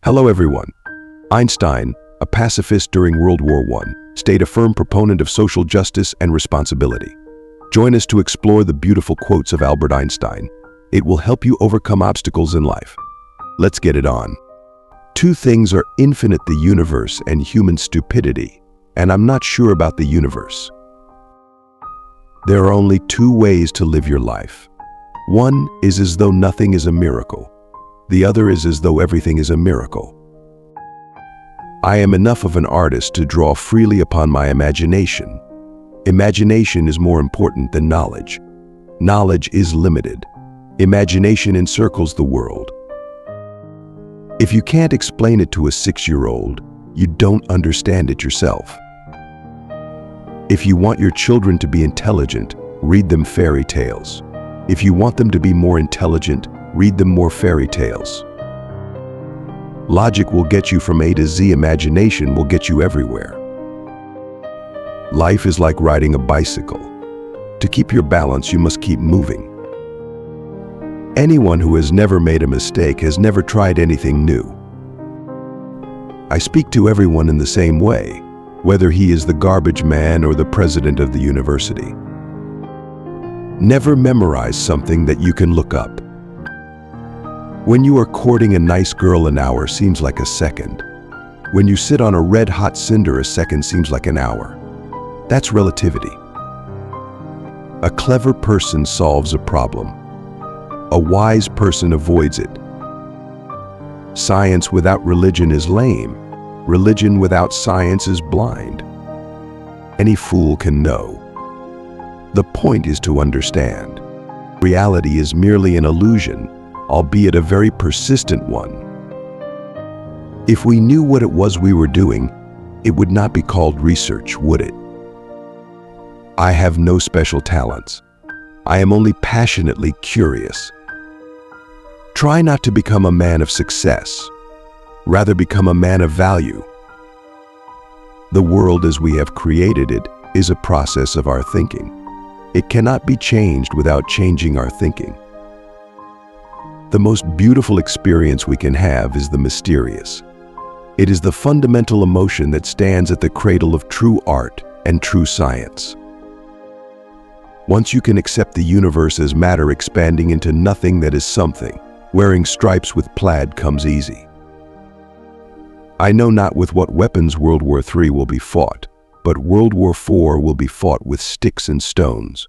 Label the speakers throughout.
Speaker 1: Hello everyone. Einstein, a pacifist during World War I, stayed a firm proponent of social justice and responsibility. Join us to explore the beautiful quotes of Albert Einstein. It will help you overcome obstacles in life. Let's get it on. Two things are infinite: the universe and human stupidity. And I'm not sure about the universe. There are only two ways to live your life. One is as though nothing is a miracle. The other is as though everything is a miracle. I am enough of an artist to draw freely upon my imagination. Imagination is more important than knowledge. Knowledge is limited. Imagination encircles the world. If you can't explain it to a 6-year-old, you don't understand it yourself. If you want your children to be intelligent, read them fairy tales. If you want them to be more intelligent, read them more fairy tales. Logic will get you from A to Z. Imagination will get you everywhere. Life is like riding a bicycle. To keep your balance, you must keep moving. Anyone who has never made a mistake has never tried anything new. I speak to everyone in the same way, whether he is the garbage man or the president of the university. Never memorize something that you can look up. When you are courting a nice girl, an hour seems like a second. When you sit on a red-hot cinder, a second seems like an hour. That's relativity. A clever person solves a problem. A wise person avoids it. Science without religion is lame. Religion without science is blind. Any fool can know. The point is to understand. Reality is merely an illusion, albeit a very persistent one. If we knew what it was we were doing, it would not be called research, would it? I have no special talents. I am only passionately curious. Try not to become a man of success. Rather, become a man of value. The world as we have created it is a process of our thinking. It cannot be changed without changing our thinking. The most beautiful experience we can have is the mysterious. It is the fundamental emotion that stands at the cradle of true art and true science. Once you can accept the universe as matter expanding into nothing that is something, wearing stripes with plaid comes easy. I know not with what weapons World War III will be fought, but World War IV will be fought with sticks and stones.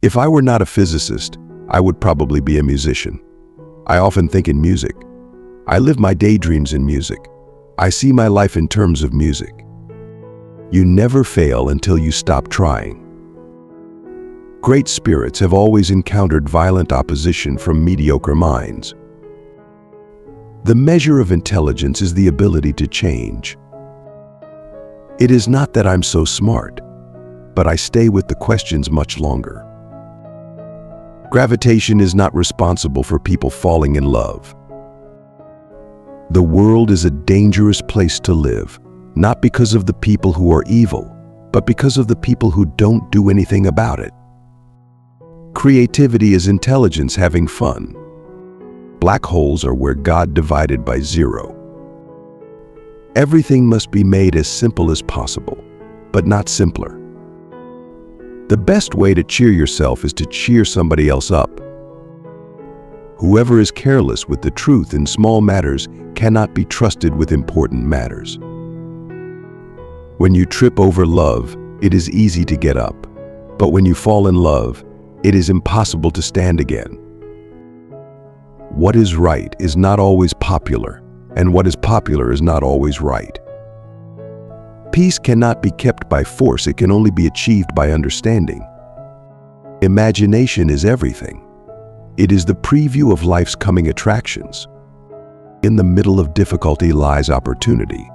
Speaker 1: If I were not a physicist, I would probably be a musician. I often think in music. I live my daydreams in music. I see my life in terms of music. You never fail until you stop trying. Great spirits have always encountered violent opposition from mediocre minds. The measure of intelligence is the ability to change. It is not that I'm so smart, but I stay with the questions much longer. Gravitation is not responsible for people falling in love. The world is a dangerous place to live, not because of the people who are evil, but because of the people who don't do anything about it. Creativity is intelligence having fun. Black holes are where God divided by zero. Everything must be made as simple as possible, but not simpler. The best way to cheer yourself is to cheer somebody else up. Whoever is careless with the truth in small matters cannot be trusted with important matters. When you trip over love, it is easy to get up. But when you fall in love, it is impossible to stand again. What is right is not always popular, and what is popular is not always right. Peace cannot be kept by force, it can only be achieved by understanding. Imagination is everything. It is the preview of life's coming attractions. In the middle of difficulty lies opportunity.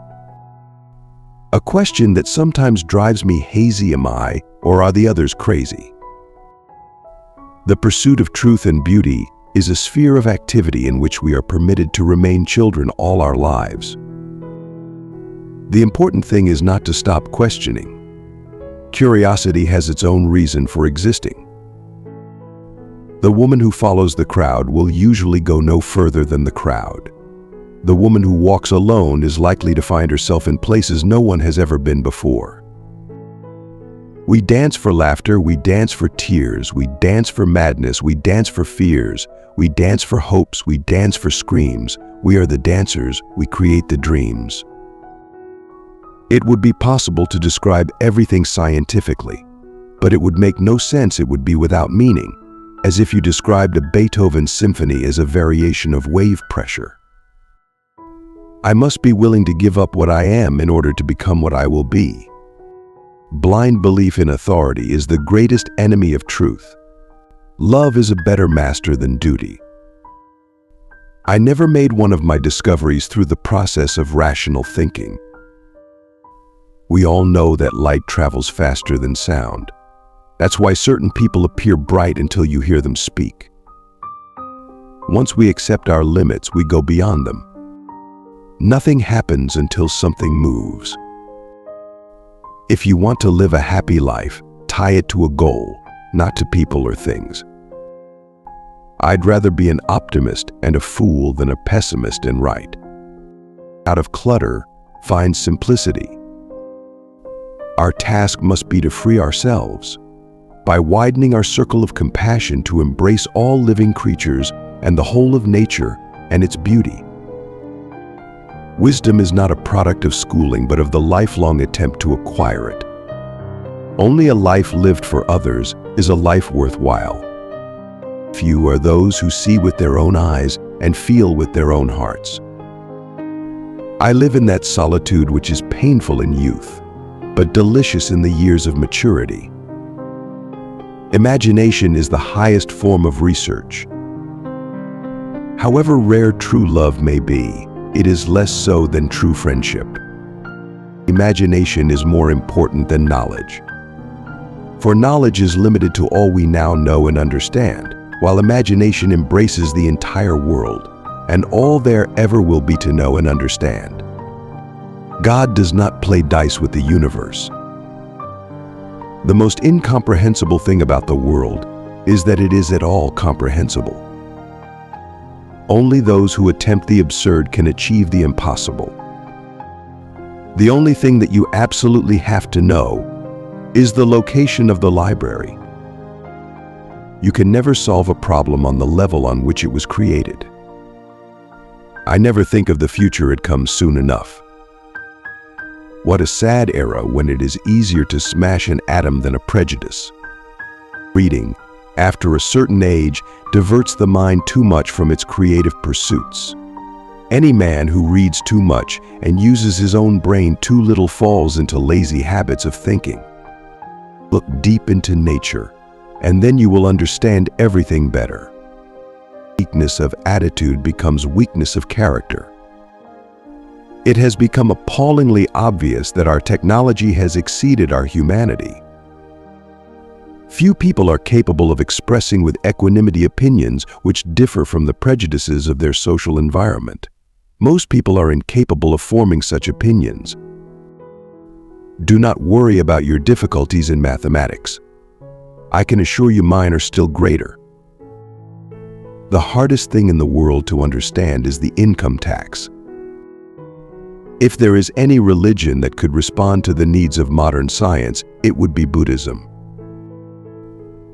Speaker 1: A question that sometimes drives me hazy: am I, or are the others, crazy? The pursuit of truth and beauty is a sphere of activity in which we are permitted to remain children all our lives. The important thing is not to stop questioning. Curiosity has its own reason for existing. The woman who follows the crowd will usually go no further than the crowd. The woman who walks alone is likely to find herself in places no one has ever been before. We dance for laughter, we dance for tears, we dance for madness, we dance for fears, we dance for hopes, we dance for screams. We are the dancers, we create the dreams. It would be possible to describe everything scientifically, but it would make no sense, it would be without meaning, as if you described a Beethoven symphony as a variation of wave pressure. I must be willing to give up what I am in order to become what I will be. Blind belief in authority is the greatest enemy of truth. Love is a better master than duty. I never made one of my discoveries through the process of rational thinking. We all know that light travels faster than sound. That's why certain people appear bright until you hear them speak. Once we accept our limits, we go beyond them. Nothing happens until something moves. If you want to live a happy life, tie it to a goal, not to people or things. I'd rather be an optimist and a fool than a pessimist and right. Out of clutter, find simplicity. Our task must be to free ourselves by widening our circle of compassion to embrace all living creatures and the whole of nature and its beauty. Wisdom is not a product of schooling, but of the lifelong attempt to acquire it. Only a life lived for others is a life worthwhile. Few are those who see with their own eyes and feel with their own hearts. I live in that solitude which is painful in youth, but delicious in the years of maturity. Imagination is the highest form of research. However rare true love may be, it is less so than true friendship. Imagination is more important than knowledge. For knowledge is limited to all we now know and understand, while imagination embraces the entire world and all there ever will be to know and understand. God does not play dice with the universe. The most incomprehensible thing about the world is that it is at all comprehensible. Only those who attempt the absurd can achieve the impossible. The only thing that you absolutely have to know is the location of the library. You can never solve a problem on the level on which it was created. I never think of the future, it comes soon enough. What a sad era when it is easier to smash an atom than a prejudice. Reading, after a certain age, diverts the mind too much from its creative pursuits. Any man who reads too much and uses his own brain too little falls into lazy habits of thinking. Look deep into nature, and then you will understand everything better. Weakness of attitude becomes weakness of character. It has become appallingly obvious that our technology has exceeded our humanity. Few people are capable of expressing with equanimity opinions which differ from the prejudices of their social environment. Most people are incapable of forming such opinions. Do not worry about your difficulties in mathematics. I can assure you mine are still greater. The hardest thing in the world to understand is the income tax. If there is any religion that could respond to the needs of modern science, it would be Buddhism.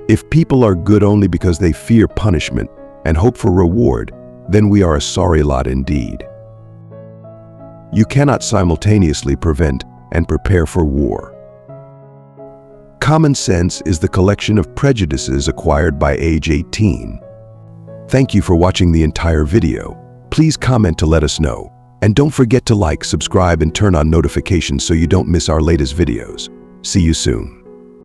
Speaker 1: If people are good only because they fear punishment and hope for reward, then we are a sorry lot indeed. You cannot simultaneously prevent and prepare for war. Common sense is the collection of prejudices acquired by age 18. Thank you for watching the entire video. Please comment to let us know. And don't forget to like, subscribe, and turn on notifications so you don't miss our latest videos. See you soon.